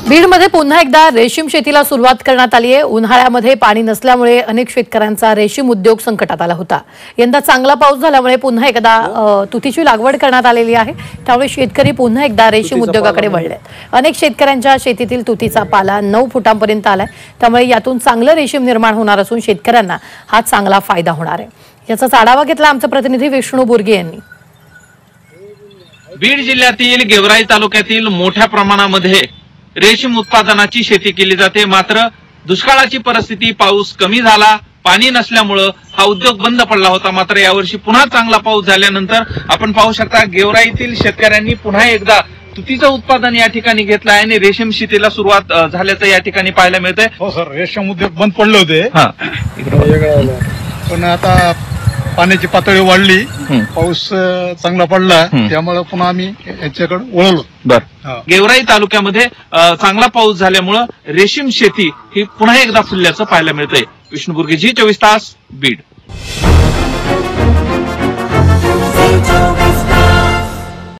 बीडमध्ये पुन्हा एकदा रेशीम शेतीला सुरुवात करण्यात आली आहे। उन्हाळ्यामध्ये पाणी नसल्यामुळे अनेक शेतकऱ्यांचा रेशीम उद्योग संकटात आला होता। यंदा चांगला पाऊस झाल्यामुळे पुन्हा एकदा तुतीची लागवड करण्यात आलेली आहे। त्यामुळे शेतकरी पुन्हा एकदा रेशीम उद्योगाकडे वळलेत। अनेक शेतकऱ्यांच्या शेतीतील तुतीचा पाला 9 फुटांपर्यंत आलाय। त्यामुळे यातून चांगलं रेशीम निर्माण होणार असून शेतकऱ्यांना हा चांगला फायदा होणार आहे। याचा आढावा घेतला आमचे प्रतिनिधी विष्णू बुर्गे यांनी। बीड जिल्ह्यातील गेवराई तालुक्यातील मोठ्या प्रमाणामध्ये रेशीम उत्पादनाची शेती केली जाते। मात्र दुष्काळाची परिस्थिती, पाऊस कमी झाला, पाणी नसल्यामुळे हा उद्योग बंद पडला होता। मात्र यावर्षी पुन्हा चांगला पाऊस झाल्यानंतर आपण पाहू शकता गेवराईतील शेतकऱ्यांनी पुन्हा एकदा तुतीचं उत्पादन या ठिकाणी घेतलं आहे आणि रेशीम शेतीला सुरुवात झाल्याचं या ठिकाणी पाहायला मिळतंय। हो सर, रेशीम उद्योग बंद पडले होते, पण आता पाण्याची पातळी वाढली, पाऊस चांगला पडला, त्यामुळे पुन्हा आम्ही याच्याकडे वळलो। गेवराई तालुक्यामध्ये चांगला पाऊस झाल्यामुळे रेशीम शेती ही पुन्हा एकदा फुलल्याचं पाहायला मिळतंय। विष्णू बुर्गे, जी 24 तास, बीड।